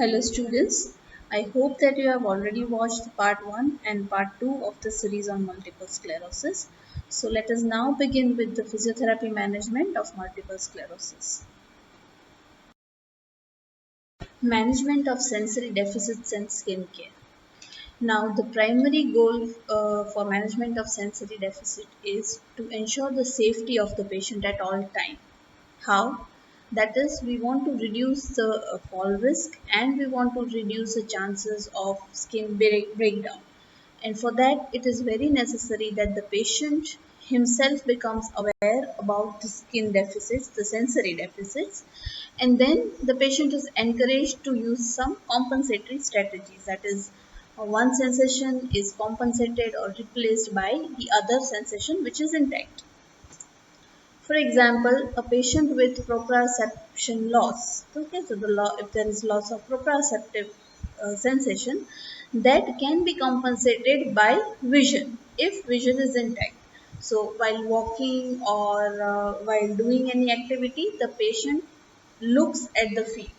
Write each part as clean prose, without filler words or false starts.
Hello students, I hope that you have already watched part 1 and part 2 of the series on multiple sclerosis. So let us now begin with the physiotherapy management of multiple sclerosis. Management of sensory deficits and skin care. Now the primary goal for management of sensory deficit is to ensure the safety of the patient at all time. How? That is, we want to reduce the fall risk and we want to reduce the chances of skin breakdown. And for that, it is very necessary that the patient himself becomes aware about the skin deficits, the sensory deficits, and then the patient is encouraged to use some compensatory strategies. That is, one sensation is compensated or replaced by the other sensation which is intact. For example, a patient with proprioception loss. Okay, so if there is loss of proprioceptive sensation, that can be compensated by vision if vision is intact. So while walking or while doing any activity, the patient looks at the feet.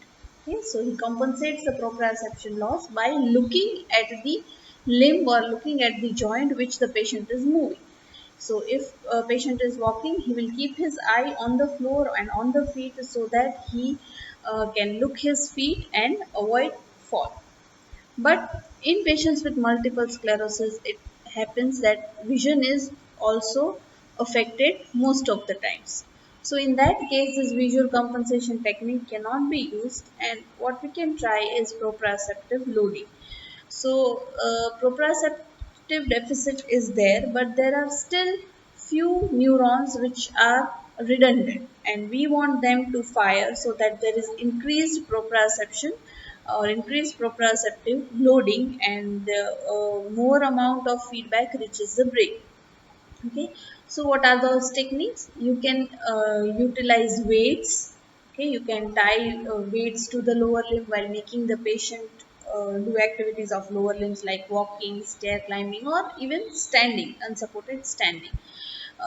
Okay, so he compensates the proprioception loss by looking at the limb or looking at the joint which the patient is moving. So if a patient is walking, he will keep his eye on the floor and on the feet so that he can look his feet and avoid fall. But in patients with multiple sclerosis, it happens that vision is also affected most of the times. So in that case, this visual compensation technique cannot be used, and what we can try is proprioceptive loading. So proprioceptive deficit is there, but there are still few neurons which are redundant, and we want them to fire so that there is increased proprioception or increased proprioceptive loading, and more amount of feedback reaches the brain. Okay, so what are those techniques? You can utilize weights. Okay, you can tie weights to the lower limb while making the patient do activities of lower limbs like walking, stair climbing, or even standing, unsupported standing.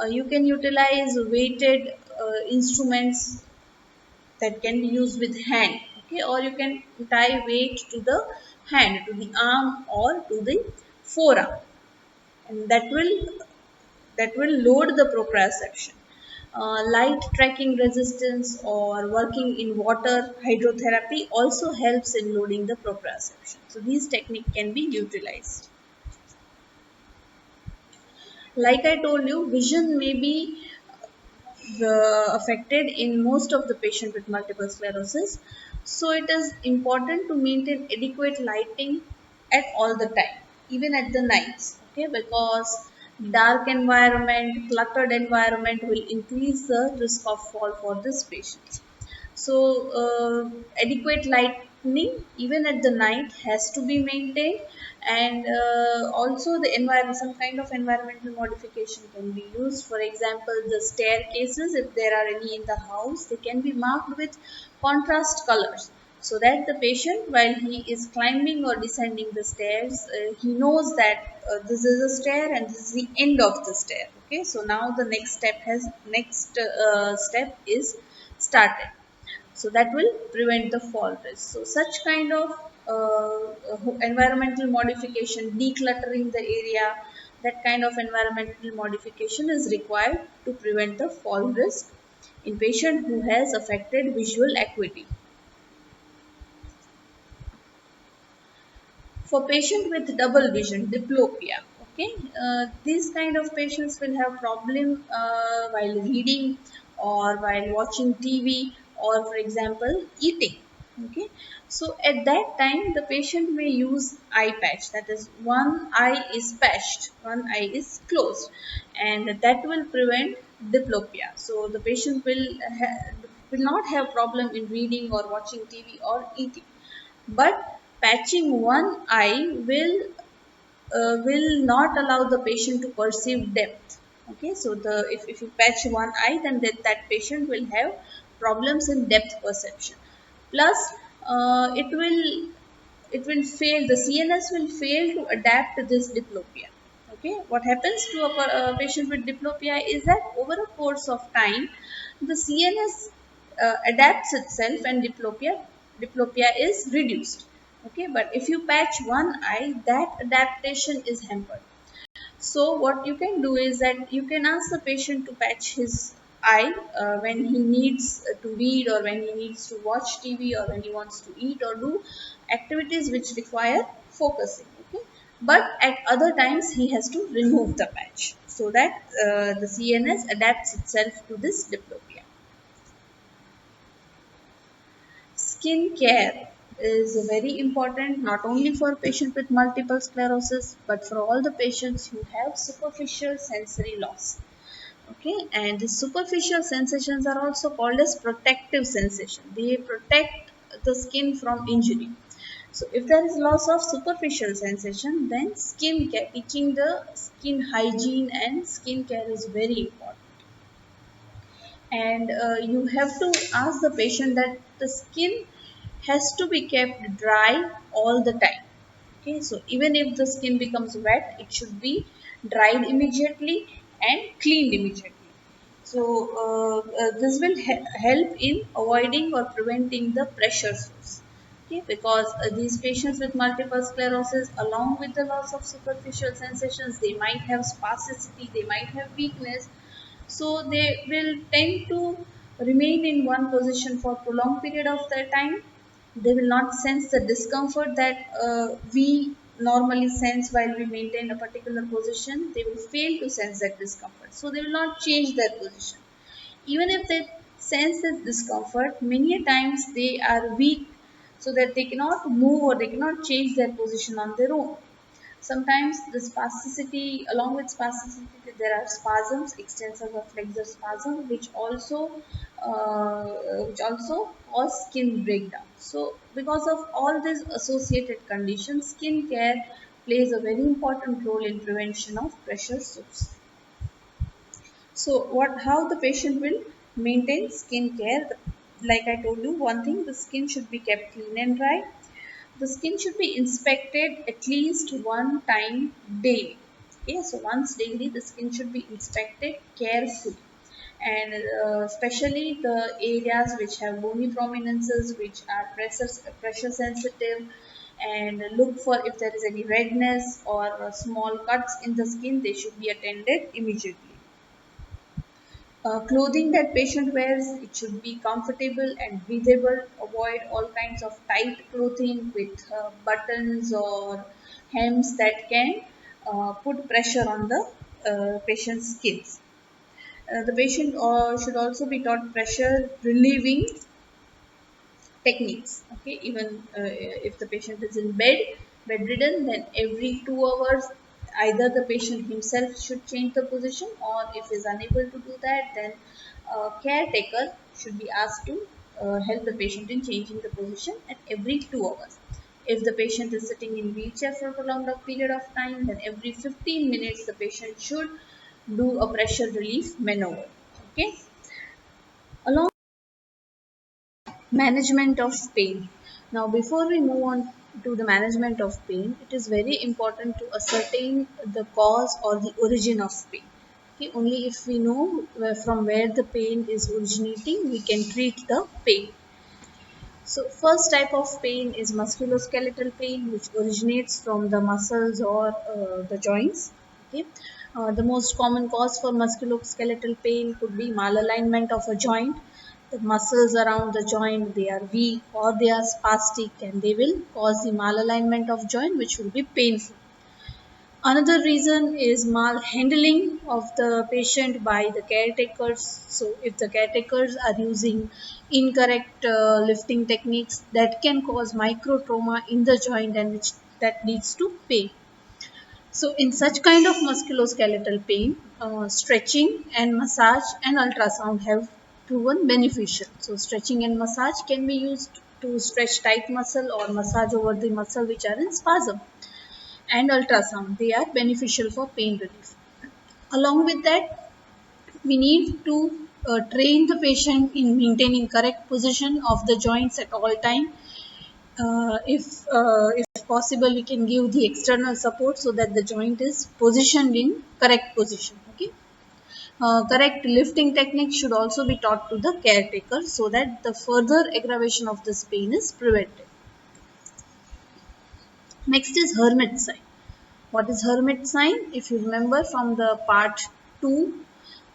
You can utilize weighted instruments that can be used with hand. Okay, or you can tie weight to the hand, to the arm, or to the forearm, and that will load the proprioception. Light tracking resistance or working in water hydrotherapy also helps in loading the proprioception. So these techniques can be utilized. Like I told you, vision may be affected in most of the patient with multiple sclerosis. So it is important to maintain adequate lighting at all the time, even at the nights. Okay, because dark environment, cluttered environment will increase the risk of fall for this patient. So adequate lighting even at the night has to be maintained, and also the environment, some kind of environmental modification can be used. For example, the staircases, if there are any in the house, they can be marked with contrast colors so that the patient, while he is climbing or descending the stairs, he knows that this is a stair and this is the end of the stair. Okay, so now the next step is started, so that will prevent the fall risk. So such kind of environmental modification, decluttering the area, that kind of environmental modification is required to prevent the fall risk in patient who has affected visual acuity. For patient with double vision, diplopia, okay, these kind of patients will have problem while reading or while watching TV, or for example eating. Okay, so at that time the patient may use eye patch, that is one eye is patched, one eye is closed, and that will prevent diplopia. So the patient will not have problem in reading or watching TV or eating. But patching one eye will not allow the patient to perceive depth. Okay, so if you patch one eye, then that patient will have problems in depth perception. Plus, it will fail. The CNS will fail to adapt to this diplopia. Okay, what happens to a patient with diplopia is that over a course of time, the CNS adapts itself, and diplopia diplopia is reduced. Okay, but if you patch one eye, that adaptation is hampered. So what you can do is that you can ask the patient to patch his eye when he needs to read, or when he needs to watch TV, or when he wants to eat or do activities which require focusing. Okay, but at other times he has to remove the patch so that the CNS adapts itself to this diplopia. Skin care is very important not only for patients with multiple sclerosis but for all the patients who have superficial sensory loss. Okay, and the superficial sensations are also called as protective sensation. They protect the skin from injury. So if there is loss of superficial sensation, then skin care, teaching the skin hygiene and skin care is very important. And you have to ask the patient that the skin has to be kept dry all the time. Okay, so even if the skin becomes wet, it should be dried immediately and cleaned immediately. So this will help in avoiding or preventing the pressure sores. Okay, because these patients with multiple sclerosis, along with the loss of superficial sensations, they might have spasticity, they might have weakness, so they will tend to remain in one position for prolonged period of their time. They will not sense the discomfort that we normally sense while we maintain a particular position. They will fail to sense that discomfort, so they will not change their position. Even if they sense this discomfort, many times they are weak, so that they cannot move or they cannot change their position on their own. Sometimes the spasticity, along with spasticity, there are spasms, extensors of flexor spasm, which also cause skin breakdown. So, because of all these associated conditions, skin care plays a very important role in prevention of pressure sores. So, how the patient will maintain skin care? Like I told you, one thing, the skin should be kept clean and dry. The skin should be inspected at least one time daily. Okay, so once daily the skin should be inspected carefully, and especially the areas which have bony prominences, which are pressure sensitive, and look for if there is any redness or small cuts in the skin, they should be attended immediately. Clothing that patient wears, it should be comfortable and breathable. Avoid all kinds of tight clothing with buttons or hems that can put pressure on the patient's skins. The patient should also be taught pressure relieving techniques. Okay, even if the patient is in bedridden, then every 2 hours either the patient himself should change the position, or if he is unable to do that, then a caretaker should be asked to help the patient in changing the position at every 2 hours. If the patient is sitting in wheelchair for a prolonged period of time, then every 15 minutes the patient should do a pressure relief maneuver. Okay, along management of pain. Now, before we move on to the management of pain, it is very important to ascertain the cause or the origin of pain. Okay, only if we know from where the pain is originating, we can treat the pain. So, first type of pain is musculoskeletal pain, which originates from the muscles or the joints. Okay, the most common cause for musculoskeletal pain could be malalignment of a joint. The muscles around the joint, they are weak or they are spastic, and they will cause the malalignment of joint, which will be painful. Another reason is malhandling of the patient by the caretakers. So, if the caretakers are using incorrect lifting techniques, that can cause micro trauma in the joint, and which that leads to pain. So, in such kind of musculoskeletal pain, stretching and massage and ultrasound have proven beneficial. So, stretching and massage can be used to stretch tight muscle or massage over the muscle which are in spasm, and ultrasound. They are beneficial for pain relief. Along with that, we need to train the patient in maintaining correct position of the joints at all time. If possible, we can give the external support so that the joint is positioned in correct position. Okay. Correct lifting technique should also be taught to the caretaker so that the further aggravation of this pain is prevented. Next is hermit sign. What is hermit sign? If you remember from the part 2,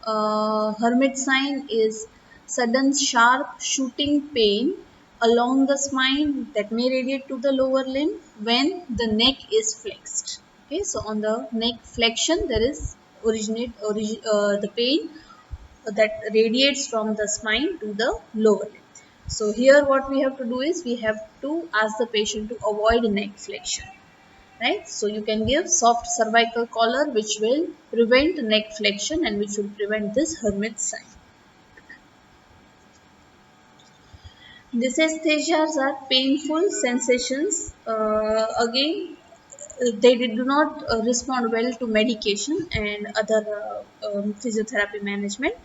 hermit sign is sudden sharp shooting pain along the spine that may radiate to the lower limb when the neck is flexed. Okay, so on the neck flexion there is the pain that radiates from the spine to the lower limb. So here what we have to do is we have to ask the patient to avoid neck flexion, right? So you can give soft cervical collar which will prevent neck flexion and which will prevent this hermit sign. Dysesthesias are painful sensations. They do not respond well to medication and other physiotherapy management.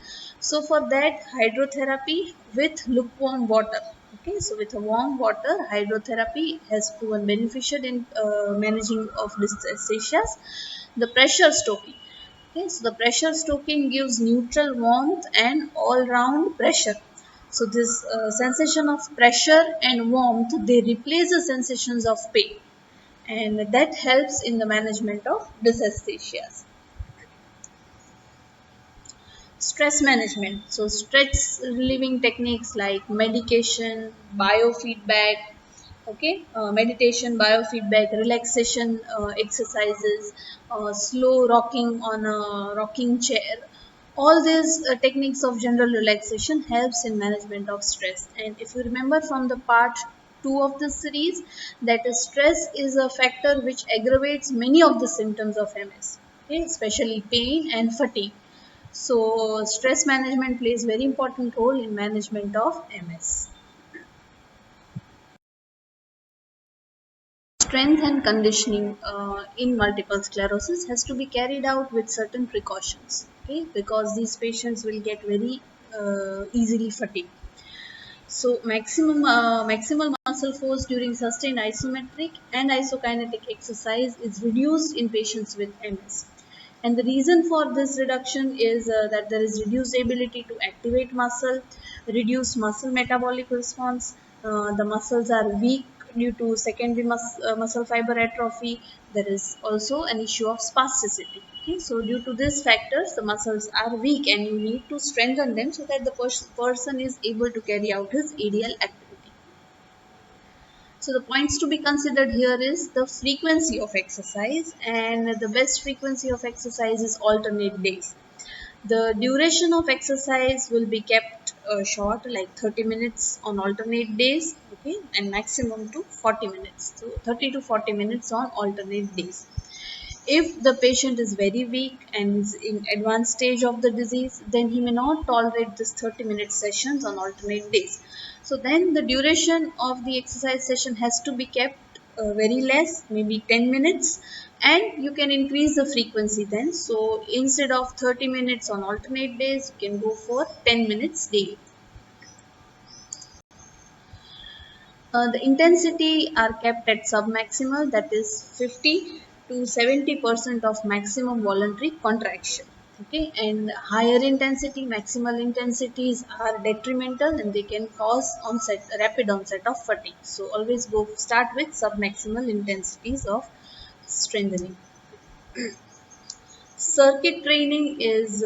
So for that, hydrotherapy with lukewarm water. Okay, so with a warm water, hydrotherapy has proven beneficial in managing of dysesthesias. The pressure stoking. Okay, so the pressure stoking gives neutral warmth and all-round pressure. So this sensation of pressure and warmth, they replace the sensations of pain, and that helps in the management of dysesthesias. Stress management. So stress relieving techniques like medication, biofeedback, okay, meditation, biofeedback, relaxation exercises, slow rocking on a rocking chair. All these techniques of general relaxation helps in management of stress. And if you remember from the part 2 of this series, that stress is a factor which aggravates many of the symptoms of MS, okay, especially pain and fatigue. So stress management plays very important role in management of MS. Strength and conditioning in multiple sclerosis has to be carried out with certain precautions, okay, because these patients will get very easily fatigued. So maximal muscle force during sustained isometric and isokinetic exercise is reduced in patients with MS. And the reason for this reduction is that there is reduced ability to activate muscle, reduced muscle metabolic response. The muscles are weak due to secondary muscle fiber atrophy. There is also an issue of spasticity. Okay, so due to these factors, the muscles are weak and you need to strengthen them so that the person is able to carry out his ADL activity. So the points to be considered here is the frequency of exercise, and the best frequency of exercise is alternate days. The duration of exercise will be kept short, like 30 minutes on alternate days, okay, and maximum to 40 minutes. So 30 to 40 minutes on alternate days. If the patient is very weak and is in advanced stage of the disease, then he may not tolerate this 30-minute sessions on alternate days. So then the duration of the exercise session has to be kept very less, maybe 10 minutes, and you can increase the frequency then. So instead of 30 minutes on alternate days, you can go for 10 minutes daily. The intensity are kept at submaximal, that is 50 to 70% of maximum voluntary contraction. Okay, and higher intensity, maximal intensities are detrimental and they can cause rapid onset of fatigue. So always go start with submaximal intensities of strengthening. Circuit training is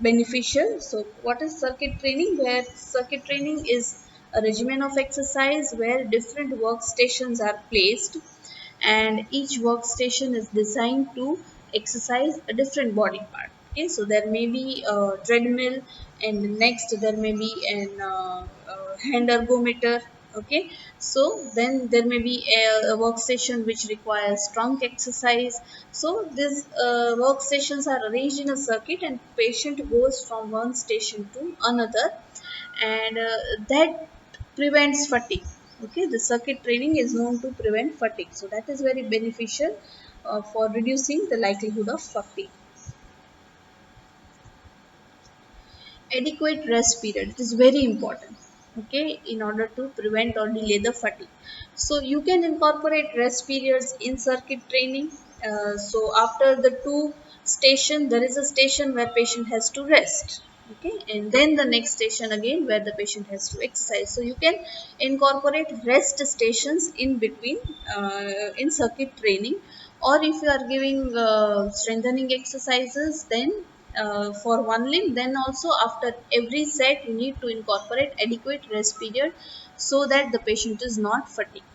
beneficial. So what is circuit training? Where circuit training is a regimen of exercise where different workstations are placed and each workstation is designed to exercise a different body part. Okay, so there may be a treadmill and next there may be an hand ergometer. Okay, so then there may be a workstation which requires trunk exercise. So these workstations are arranged in a circuit and patient goes from one station to another, and that prevents fatigue. Okay, the circuit training is known to prevent fatigue, so that is very beneficial for reducing the likelihood of fatigue. Adequate rest period, it is very important, okay, in order to prevent or delay the fatigue. So you can incorporate rest periods in circuit training. So after the two station, there is a station where patient has to rest, okay, and then the next station again where the patient has to exercise. So you can incorporate rest stations in between in circuit training, or if you are giving strengthening exercises, then for one limb, then also after every set you need to incorporate adequate rest period so that the patient is not fatigued.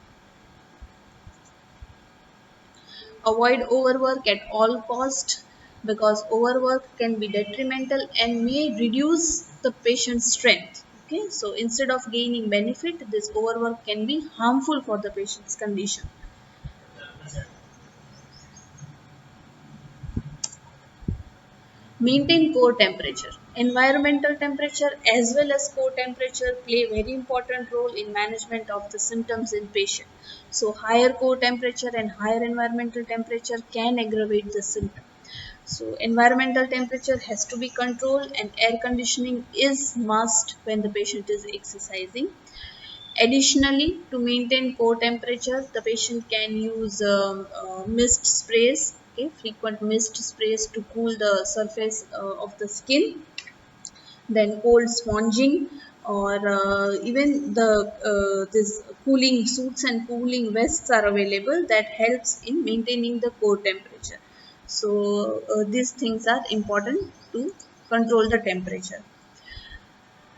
Avoid overwork at all cost, because overwork can be detrimental and may reduce the patient's strength. Okay, so instead of gaining benefit, this overwork can be harmful for the patient's condition. Maintain core temperature. Environmental temperature as well as core temperature play a very important role in management of the symptoms in patient. So higher core temperature and higher environmental temperature can aggravate the symptom. So environmental temperature has to be controlled, and air conditioning is must when the patient is exercising. Additionally, to maintain core temperature, the patient can use mist sprays, okay, frequent mist sprays to cool the surface of the skin. Then cold sponging, or even the this cooling suits and cooling vests are available that helps in maintaining the core temperature. So these things are important to control the temperature.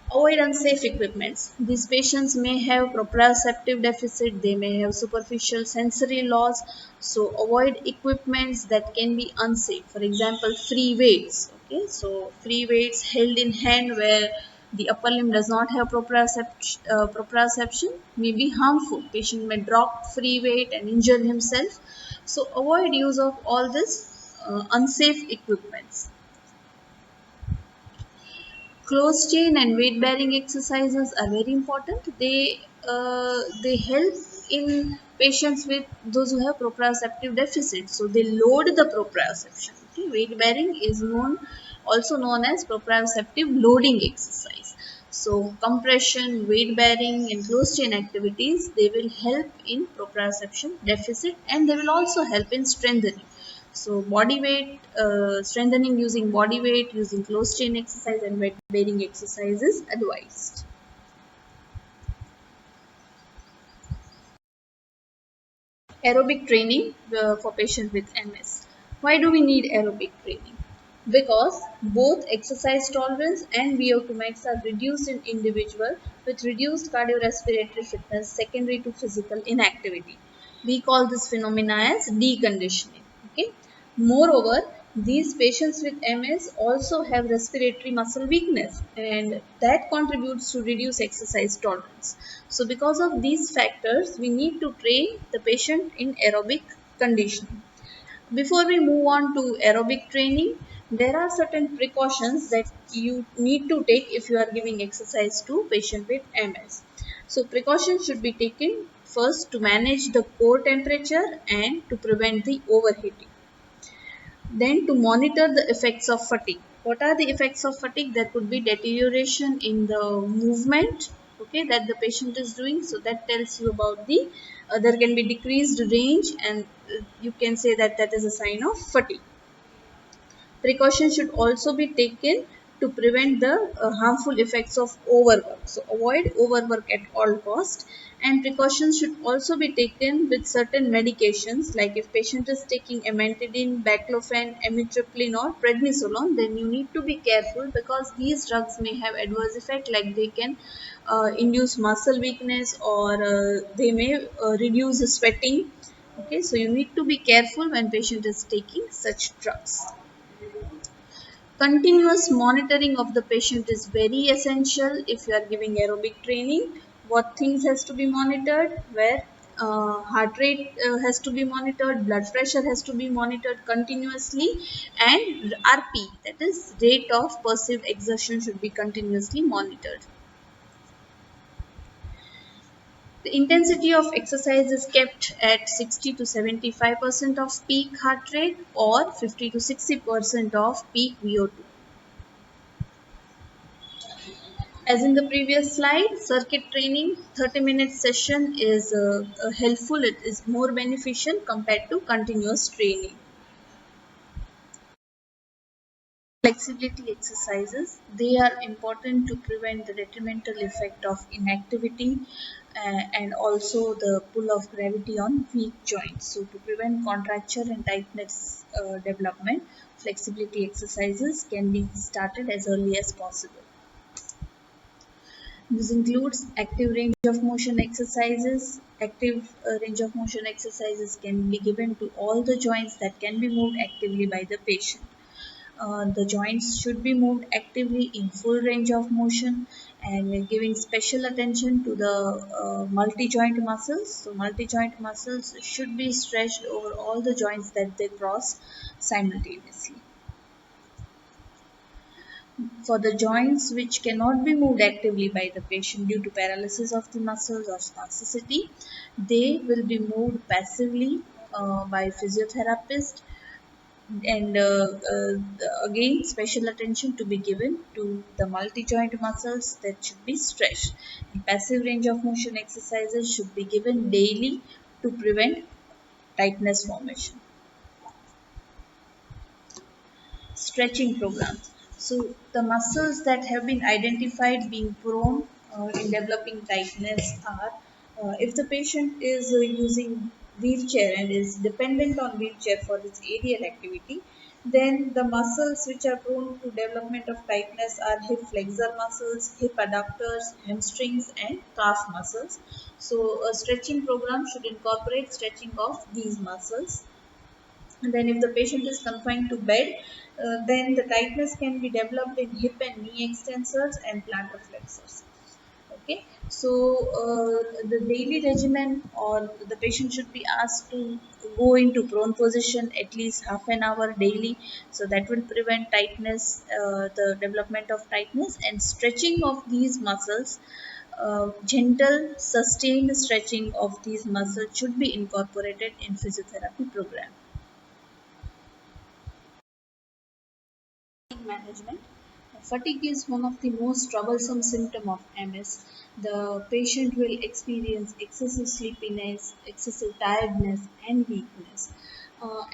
Avoid unsafe equipments. These patients may have proprioceptive deficit, they may have superficial sensory loss, so avoid equipments that can be unsafe. For example, free weights. Okay, so free weights held in hand where the upper limb does not have proprioception may be harmful. Patient may drop free weight and injure himself. So avoid use of all this unsafe equipments. Close chain and weight bearing exercises are very important. They help in patients with those who have proprioceptive deficit. So they load the proprioception. Okay? Weight bearing is also known as proprioceptive loading exercise. So compression, weight bearing, and close chain activities, they will help in proprioception deficit, and they will also help in strengthening. So body weight, strengthening using body weight, using close chain exercise and weight bearing exercise is advised. Aerobic training for patients with MS. Why do we need aerobic training? Because both exercise tolerance and VO2 max are reduced in individual with reduced cardiorespiratory fitness secondary to physical inactivity. We call this phenomena as deconditioning. Okay. Moreover, these patients with MS also have respiratory muscle weakness, and that contributes to reduced exercise tolerance. So because of these factors, we need to train the patient in aerobic conditioning. Before we move on to aerobic training, there are certain precautions that you need to take if you are giving exercise to patient with MS. So precautions should be taken first to manage the core temperature and to prevent the overheating. Then to monitor the effects of fatigue. What are the effects of fatigue? There could be deterioration in the movement, okay, that the patient is doing. So that tells you about the there can be decreased range, and you can say that that is a sign of fatigue. Precautions should also be taken to prevent the harmful effects of overwork. So avoid overwork at all cost. And precautions should also be taken with certain medications, like if patient is taking amantadine, baclofen, amitriptyline or prednisolone, then you need to be careful because these drugs may have adverse effect, like they can induce muscle weakness, or they may reduce sweating. Okay, so you need to be careful when patient is taking such drugs. Continuous monitoring of the patient is very essential if you are giving aerobic training. What things has to be monitored? Where heart rate has to be monitored, blood pressure has to be monitored continuously, and RP, that is rate of perceived exertion, should be continuously monitored. The intensity of exercise is kept at 60 to 75% of peak heart rate or 50 to 60% of peak VO2. As in the previous slide, circuit training 30-minute session is helpful, it is more beneficial compared to continuous training. flexibility exercises. They are important to prevent the detrimental effect of inactivity and also the pull of gravity on weak joints. So, to prevent contracture and tightness development, flexibility exercises can be started as early as possible. This includes active range of motion exercises. Active range of motion exercises can be given to all the joints that can be moved actively by the patient. The joints should be moved actively in full range of motion and giving special attention to the multi-joint muscles. So multi-joint muscles should be stretched over all the joints that they cross simultaneously. For the joints which cannot be moved actively by the patient due to paralysis of the muscles or spasticity, they will be moved passively by physiotherapist and again special attention to be given to the multi-joint muscles that should be stretched. And passive range of motion exercises should be given daily to prevent tightness formation. Stretching programs. So the muscles that have been identified being prone in developing tightness are if the patient is using wheelchair and is dependent on wheelchair for its aerial activity, then the muscles which are prone to development of tightness are hip flexor muscles, hip adductors, hamstrings and calf muscles. So a stretching program should incorporate stretching of these muscles. And then if the patient is confined to bed, then the tightness can be developed in hip and knee extensors and plantar flexors. Okay, so the daily regimen or the patient should be asked to go into prone position at least half an hour daily. So that will prevent tightness, the development of tightness and stretching of these muscles. Gentle, sustained stretching of these muscles should be incorporated in physiotherapy program. Management. Fatigue is one of the most troublesome symptoms of MS. The patient will experience excessive sleepiness, excessive tiredness, and weakness.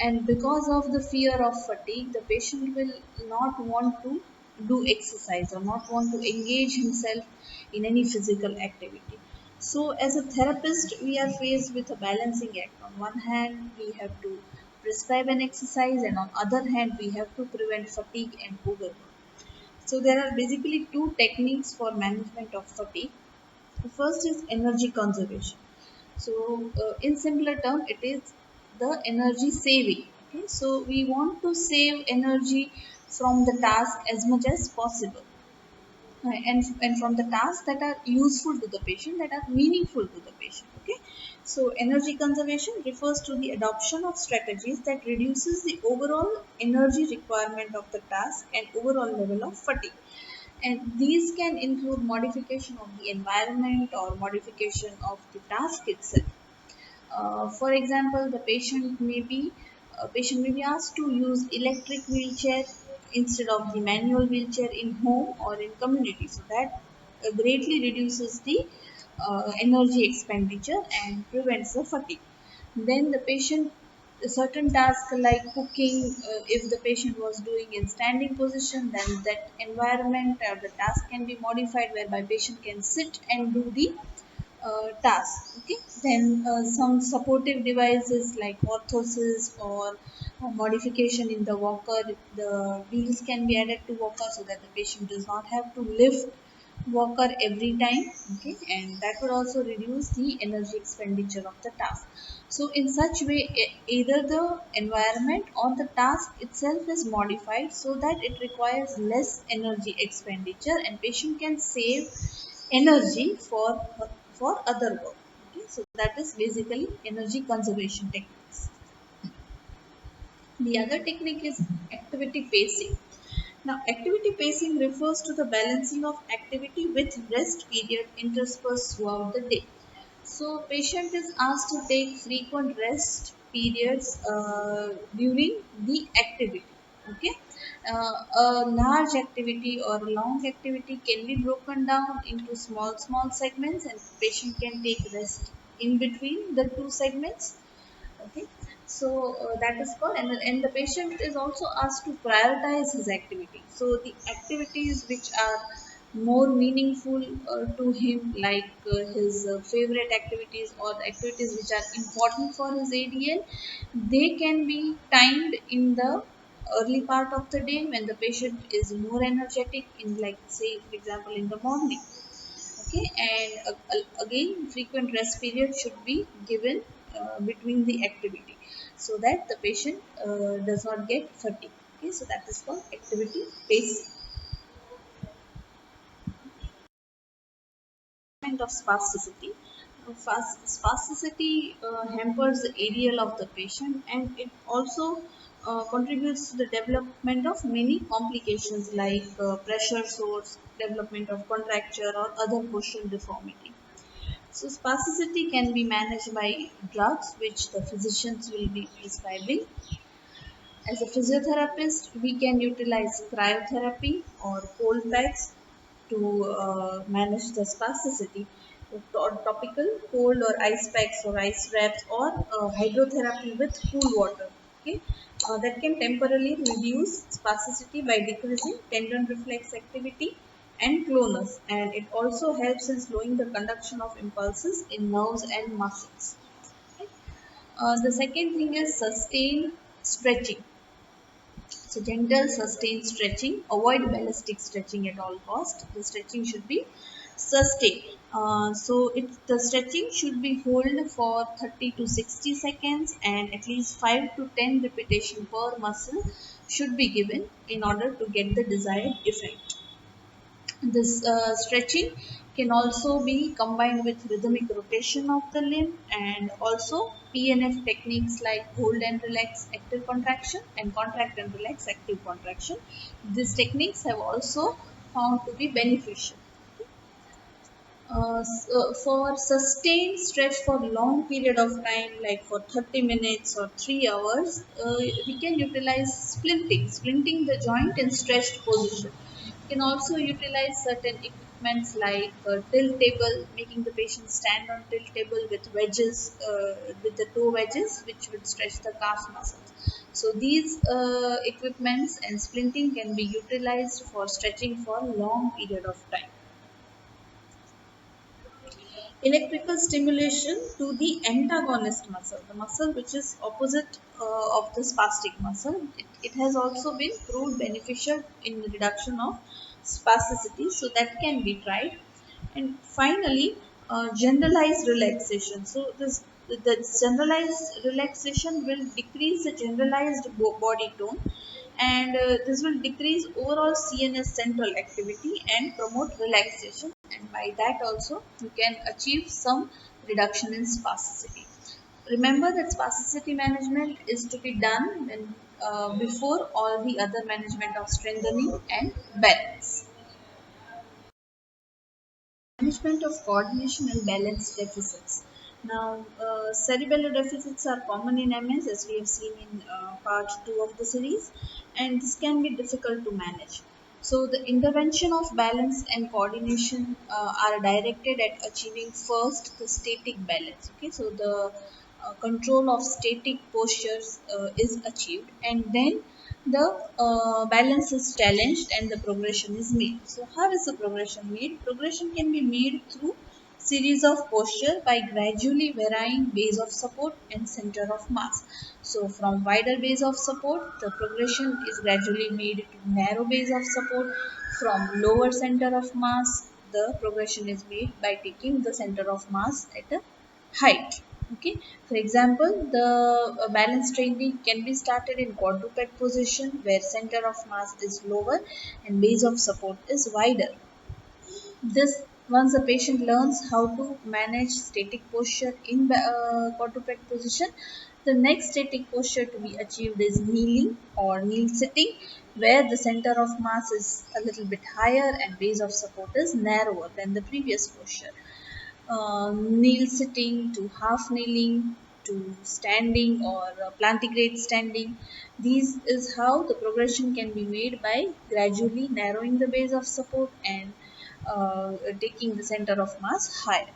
And because of the fear of fatigue, the patient will not want to do exercise or not want to engage himself in any physical activity. So, as a therapist, we are faced with a balancing act. On one hand, we have to prescribe an exercise, and on other hand, we have to prevent fatigue and overwork. So, there are basically two techniques for management of fatigue. The first is energy conservation. So, in simpler term, it is the energy saving. Okay, so we want to save energy from the task as much as possible. And from the tasks that are useful to the patient, that are meaningful to the patient. Okay, so energy conservation refers to the adoption of strategies that reduces the overall energy requirement of the task and overall level of fatigue, and these can include modification of the environment or modification of the task itself. For example, the patient may be asked to use electric wheelchair instead of the manual wheelchair in home or in community. So that greatly reduces the energy expenditure and prevents the fatigue. Then the patient certain tasks like cooking, if the patient was doing in standing position, then that environment or the task can be modified whereby patient can sit and do the task. Okay, then some supportive devices like orthosis or modification in the walker, the wheels can be added to walker so that the patient does not have to lift walker every time. Okay, and that would also reduce the energy expenditure of the task. So in such way, either the environment or the task itself is modified so that it requires less energy expenditure and patient can save energy for other work. Okay, so that is basically energy conservation techniques. The other technique is activity pacing. Now, activity pacing refers to the balancing of activity with rest period interspersed throughout the day. So, patient is asked to take frequent rest periods during the activity. Okay, a large activity or a long activity can be broken down into small segments, and patient can take rest in between the two segments. Okay, so that is called, and the patient is also asked to prioritize his activity. So the activities which are more meaningful to him, like his favorite activities or the activities which are important for his ADL, they can be timed in the early part of the day when the patient is more energetic, in, like, say for example, in the morning. Okay, and again frequent rest period should be given between the activity, so that the patient does not get fatigue. Okay, so that is called activity based of spasticity. Spasticity hampers the ADL of the patient, and it also contributes to the development of many complications like pressure sores, development of contracture or other postural deformity. So spasticity can be managed by drugs which the physicians will be prescribing. As a physiotherapist, we can utilize cryotherapy or cold packs to manage the spasticity. Topical cold or ice packs or ice wraps, or hydrotherapy with cool water. Okay, that can temporarily reduce spasticity by decreasing tendon reflex activity and clonus, and it also helps in slowing the conduction of impulses in nerves and muscles. Okay. The second thing is sustained stretching. So gentle, sustained stretching. Avoid ballistic stretching at all cost. The stretching should be sustained. The stretching should be held for 30 to 60 seconds, and at least 5 to 10 repetition per muscle should be given in order to get the desired effect. This stretching can also be combined with rhythmic rotation of the limb, and also PNF techniques like hold and relax active contraction and contract and relax active contraction. These techniques have also found to be beneficial. For sustained stretch for long period of time, like for 30 minutes or 3 hours, we can utilize splinting the joint in stretched position. We can also utilize certain equipments like tilt table, making the patient stand on tilt table with wedges, with the toe wedges, which will stretch the calf muscles. So these equipments and splinting can be utilized for stretching for long period of time. Electrical stimulation to the antagonist muscle, the muscle which is opposite of the spastic muscle. It has also been proved beneficial in the reduction of spasticity, so that can be tried. And finally, generalized relaxation. So the generalized relaxation will decrease the generalized body tone, and this will decrease overall CNS central activity and promote relaxation, and by that also you can achieve some reduction in spasticity. Remember that spasticity management is to be done before all the other management of strengthening and balance. Management of coordination and balance deficits. Now, cerebellar deficits are common in MS, as we have seen in part 2 of the series, and this can be difficult to manage. So, the intervention of balance and coordination are directed at achieving first the static balance. Okay, so the control of static postures is achieved, and then the balance is challenged and the progression is made. So how is the progression made? Progression can be made through series of posture by gradually varying base of support and center of mass. So from wider base of support, the progression is gradually made to narrow base of support. From lower center of mass, the progression is made by taking the center of mass at a height. Okay, for example, the balance training can be started in quadruped position, where center of mass is lower and base of support is wider. This, once the patient learns how to manage static posture in quadruped position, the next static posture to be achieved is kneeling or kneel sitting, where the center of mass is a little bit higher and base of support is narrower than the previous posture. Kneel sitting to half kneeling to standing or plantigrade standing. This is how the progression can be made by gradually narrowing the base of support and taking the center of mass higher.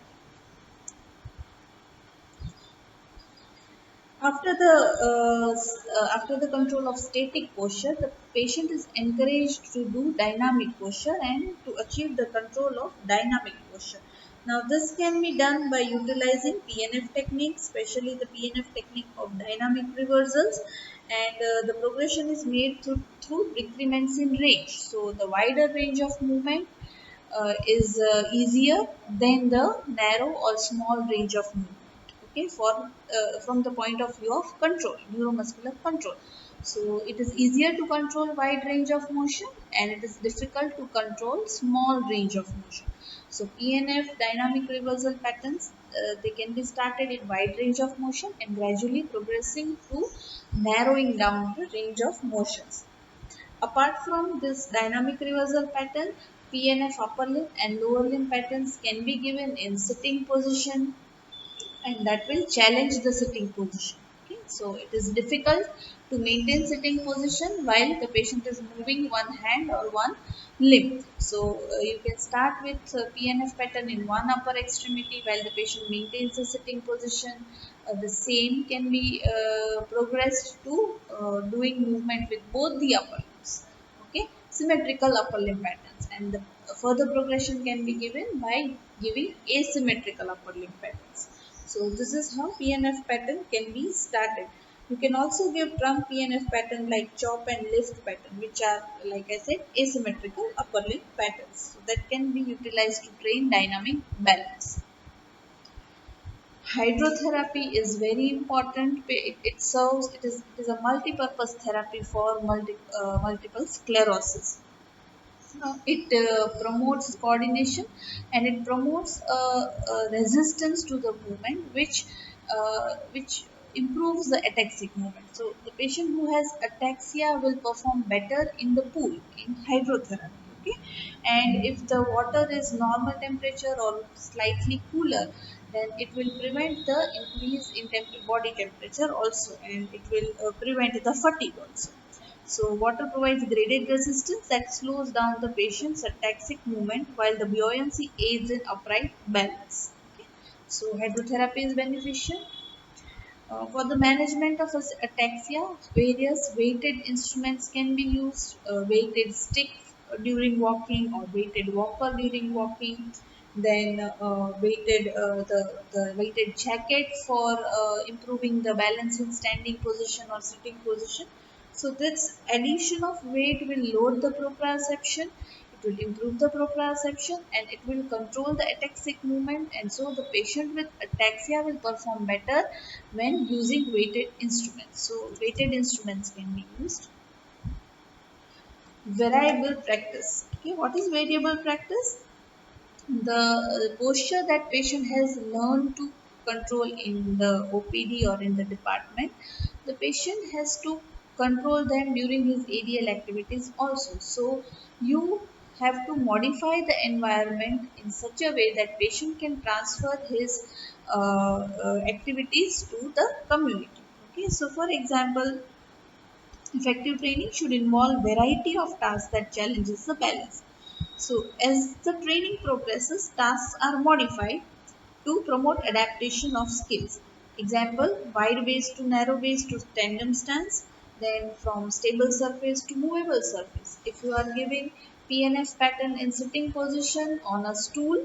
After the control of static posture, the patient is encouraged to do dynamic posture and to achieve the control of dynamic posture. Now, this can be done by utilizing PNF technique, especially the PNF technique of dynamic reversals, and the progression is made through decrements in range. So, the wider range of movement is easier than the narrow or small range of movement. Okay, for from the point of view of control, neuromuscular control. So it is easier to control wide range of motion, and it is difficult to control small range of motion. So PNF dynamic reversal patterns, they can be started in wide range of motion and gradually progressing to narrowing down the range of motions. Apart from this dynamic reversal pattern, PNF upper limb and lower limb patterns can be given in sitting position, and that will challenge the sitting position. Okay, so it is difficult to maintain sitting position while the patient is moving one hand or one limb. So you can start with PNF pattern in one upper extremity while the patient maintains a sitting position. The same can be progressed to doing movement with both the upper limbs. Okay, symmetrical upper limb patterns, and the further progression can be given by giving asymmetrical upper limb patterns. So this is how PNF pattern can be started. You can also give trunk PNF pattern like chop and lift pattern, which are, like I said, asymmetrical upper limb patterns. So that can be utilized to train dynamic balance. Hydrotherapy is very important. It is a multi-purpose therapy for multiple sclerosis. It promotes coordination, and it promotes resistance to the movement, which improves the ataxic movement. So the patient who has ataxia will perform better in the pool in hydrotherapy. Okay, and if the water is normal temperature or slightly cooler, then it will prevent the increase in body temperature also, and it will prevent the fatigue also. So water provides graded resistance that slows down the patient's ataxic movement, while the buoyancy aids in upright balance. Okay. So hydrotherapy is beneficial. For the management of ataxia, various weighted instruments can be used. Weighted stick during walking, or weighted walker during walking. Then the weighted jacket for improving the balance in standing position or sitting position. So this addition of weight will load the proprioception, it will improve the proprioception, and it will control the ataxic movement, and so the patient with ataxia will perform better when using weighted instruments. So weighted instruments can be used. Variable practice. Okay, what is variable practice? The posture that patient has learned to control in the OPD or in the department, the patient has to control them during his ADL activities also. So you have to modify the environment in such a way that patient can transfer his activities to the community. Okay, so for example, effective training should involve variety of tasks that challenges the balance. So as the training progresses, tasks are modified to promote adaptation of skills. Example, wide base to narrow base to tandem stance, then from stable surface to movable surface. If you are giving PNF pattern in sitting position on a stool,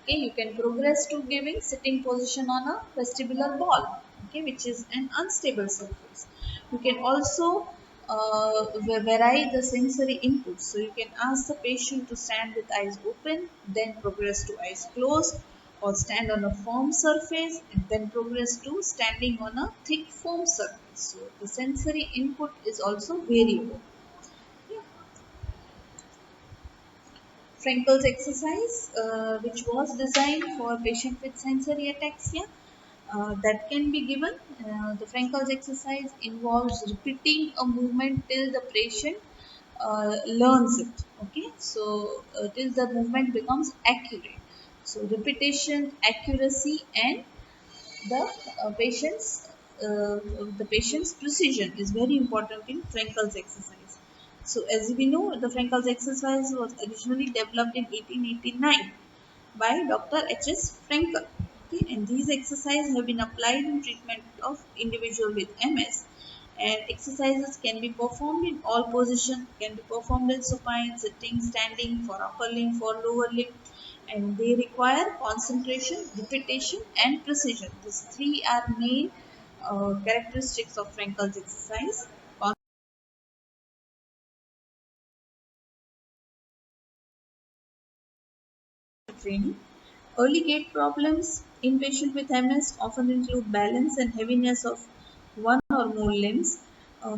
okay, you can progress to giving sitting position on a vestibular ball, okay, which is an unstable surface. You can also vary the sensory inputs. So you can ask the patient to stand with eyes open, then progress to eyes closed, or stand on a firm surface and then progress to standing on a thick foam surface. So the sensory input is also variable. Yeah. Frankel's exercise, which was designed for patient with sensory ataxia, that can be given. The Frankel's exercise involves repeating a movement till the patient learns it. Okay, so till the movement becomes accurate. So repetition, accuracy, and the patient's precision is very important in Frankel's exercise. So as we know, the Frankel's exercise was originally developed in 1889 by Dr. H.S. Frankel. Okay, and these exercises have been applied in treatment of individual with MS. And exercises can be performed in all positions, can be performed in supine, sitting, standing, for upper limb, for lower limb, and they require concentration, repetition, and precision. These three are main characteristics of Frankel's exercise. Training. Early gait problems in patients with MS often include balance and heaviness of one or more limbs.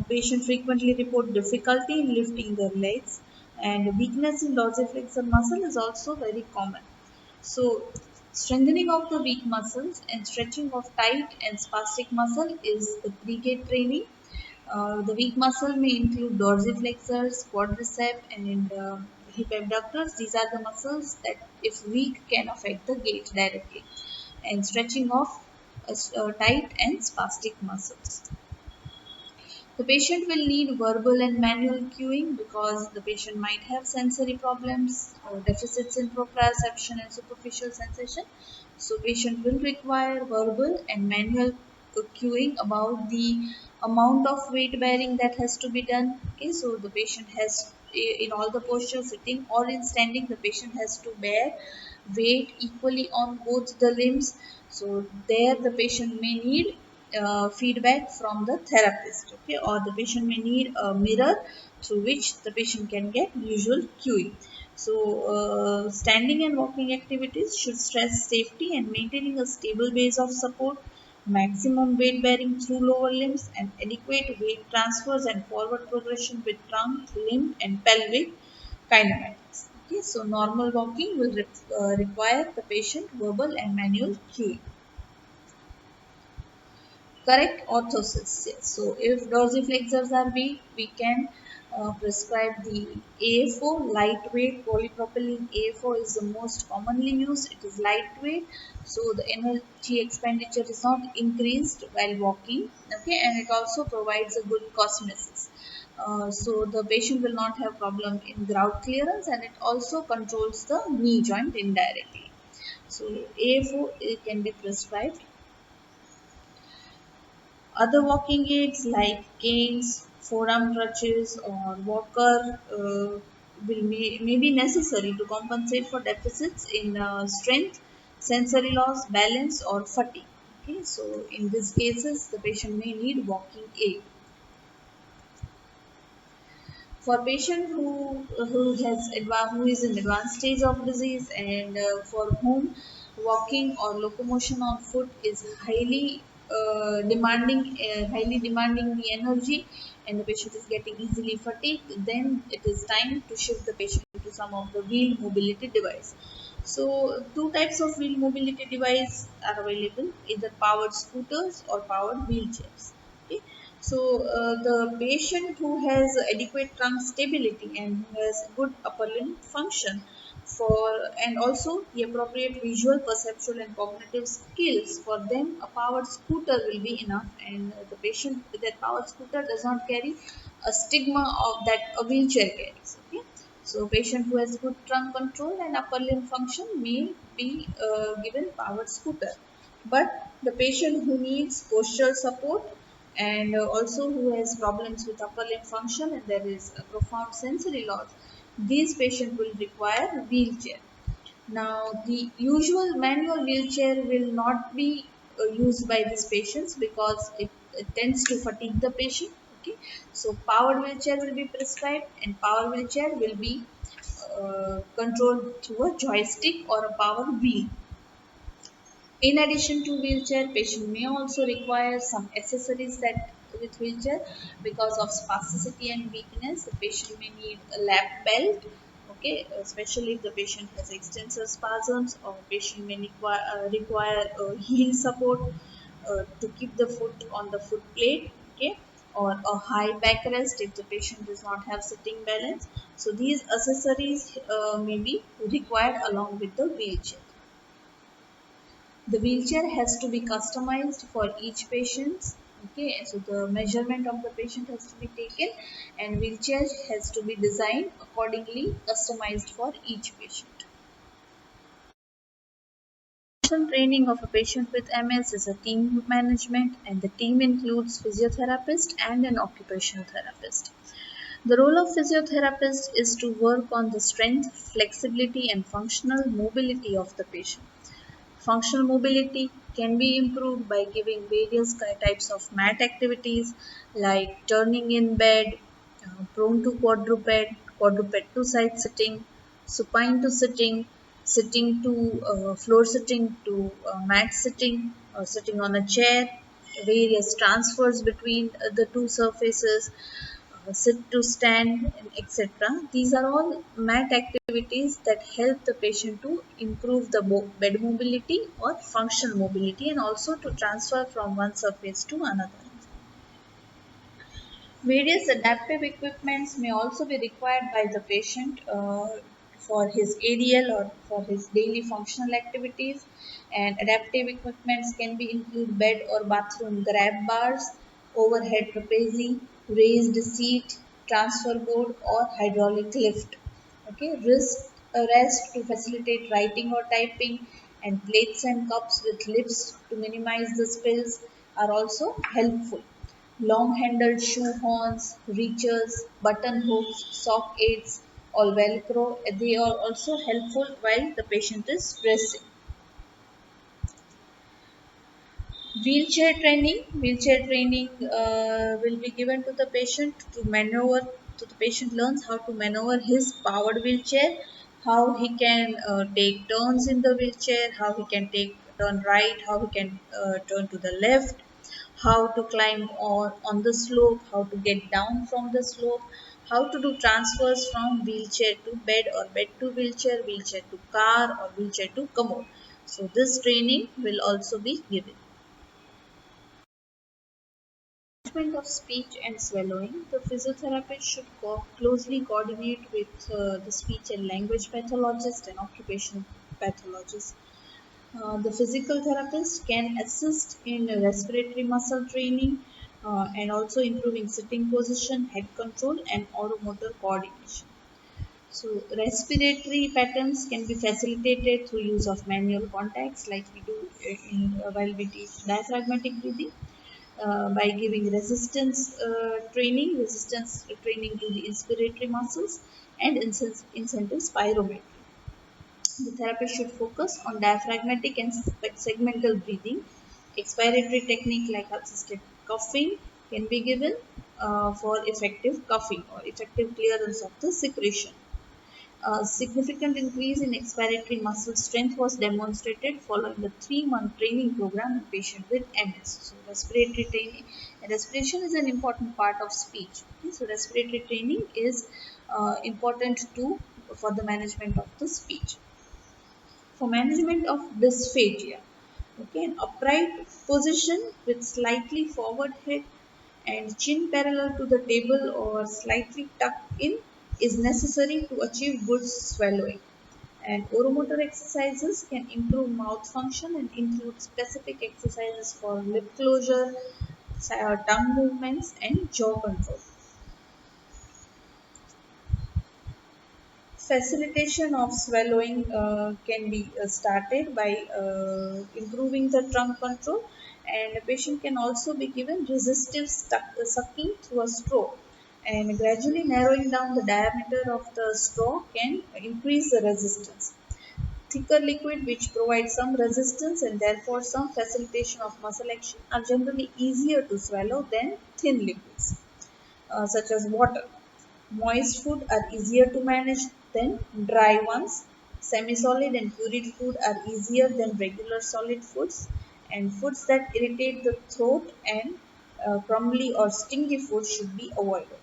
Patients frequently report difficulty in lifting their legs, and weakness in dorsiflexor muscle is also very common. So, strengthening of the weak muscles and stretching of tight and spastic muscle is the pre-gait training. The weak muscle may include dorsiflexors, quadriceps, and hip abductors. These are the muscles that, if weak, can affect the gait directly. And stretching of tight and spastic muscles. The patient will need verbal and manual cueing because the patient might have sensory problems or deficits in proprioception and superficial sensation. So patient will require verbal and manual cueing about the amount of weight bearing that has to be done. Okay, so the patient has in all the postures, sitting or in standing, the patient has to bear weight equally on both the limbs. So there the patient may need feedback from the therapist, okay, or the patient may need a mirror through which the patient can get visual cueing. So standing and walking activities should stress safety and maintaining a stable base of support, maximum weight bearing through lower limbs, and adequate weight transfers and forward progression with trunk, limb, and pelvic kinematics. Okay, so normal walking will require the patient verbal and manual cueing. Correct orthosis. Yes. So if dorsiflexors are weak, we can prescribe the AFO, lightweight polypropylene. AFO is the most commonly used. It is lightweight, so the energy expenditure is not increased while walking. Okay, and it also provides a good cosmesis. So the patient will not have problem in grout clearance, and it also controls the knee joint indirectly. So AFO can be prescribed. Other walking aids like canes, forearm crutches, or walker may be necessary to compensate for deficits in strength, sensory loss, balance, or fatigue. Okay, so in these cases, the patient may need walking aid. For patient who is in advanced stage of disease, and for whom walking or locomotion on foot is highly demanding the energy, and the patient is getting easily fatigued, then it is time to shift the patient to some of the wheel mobility device. So two types of wheel mobility device are available, either powered scooters or powered wheelchairs. Okay. So the patient who has adequate trunk stability and who has good upper limb function for, and also the appropriate visual, perceptual, and cognitive skills, for them a powered scooter will be enough, and the patient with that powered scooter does not carry a stigma of that a wheelchair carries. Okay. So patient who has good trunk control and upper limb function may be given powered scooter. But the patient who needs postural support, and also who has problems with upper limb function, and there is a profound sensory loss, these patients will require wheelchair. Now, the usual manual wheelchair will not be used by these patients because it tends to fatigue the patient. Okay, so powered wheelchair will be prescribed, and power wheelchair will be controlled through a joystick or a power wheel. In addition to wheelchair, patient may also require some accessories that with wheelchair because of spasticity and weakness. The patient may need a lap belt, okay, especially if the patient has extensive spasms, or patient may require heel support to keep the foot on the foot plate, okay, or a high backrest if the patient does not have sitting balance. So these accessories may be required along with the wheelchair. The wheelchair has to be customized for each patient. Okay, so the measurement of the patient has to be taken, and wheelchair has to be designed accordingly, customized for each patient. Training of a patient with MS is a team management, and the team includes physiotherapist and an occupational therapist. The role of physiotherapist is to work on the strength, flexibility, and functional mobility of the patient. Functional mobility can be improved by giving various types of mat activities like turning in bed, prone to quadruped, quadruped to side sitting, supine to sitting, sitting to floor sitting to mat sitting, sitting on a chair, various transfers between the two surfaces, sit to stand, etc. These are all mat activities that help the patient to improve the bed mobility or functional mobility and also to transfer from one surface to another. Various adaptive equipments may also be required by the patient for his ADL or for his daily functional activities. And adaptive equipments can be include bed or bathroom grab bars, overhead trapeze, raised seat, transfer board, or hydraulic lift. Okay, wrist rest to facilitate writing or typing, and plates and cups with lips to minimize the spills are also helpful. Long-handled shoe horns, reachers, button hooks, sock aids, all Velcro, they are also helpful while the patient is pressing. Wheelchair training will be given to the patient to maneuver. So the patient learns how to maneuver his powered wheelchair, how he can take turns in the wheelchair, how he can take turn right, how he can turn to the left, how to climb on the slope, how to get down from the slope, how to do transfers from wheelchair to bed or bed to wheelchair, wheelchair to car or wheelchair to commode. So this training will also be given. Management of speech and swallowing, the physiotherapist should closely coordinate with the speech and language pathologist and occupational pathologist. The physical therapist can assist in respiratory muscle training and also improving sitting position, head control, and oromotor coordination. So, respiratory patterns can be facilitated through use of manual contacts, like we do while we teach diaphragmatic breathing, by giving resistance training to the inspiratory muscles, and incentive spirometry. The therapist should focus on diaphragmatic and segmental breathing. Expiratory technique like assisted coughing can be given for effective coughing or effective clearance of the secretion. A significant increase in expiratory muscle strength was demonstrated following the 3-month training program in patients with MS. So, respiratory training, respiration is an important part of speech. Okay? So, respiratory training is important too for the management of the speech. For management of dysphagia, okay, an upright position with slightly forward head and chin parallel to the table or slightly tucked in is necessary to achieve good swallowing. And oromotor exercises can improve mouth function and include specific exercises for lip closure, tongue movements, and jaw control. Facilitation of swallowing can be started by improving the trunk control, and a patient can also be given resistive sucking through a straw, and gradually narrowing down the diameter of the straw can increase the resistance. Thicker liquid which provides some resistance and therefore some facilitation of muscle action are generally easier to swallow than thin liquids such as water. Moist food are easier to manage than dry ones. Semi-solid and pureed food are easier than regular solid foods. And foods that irritate the throat and crumbly or stingy food should be avoided.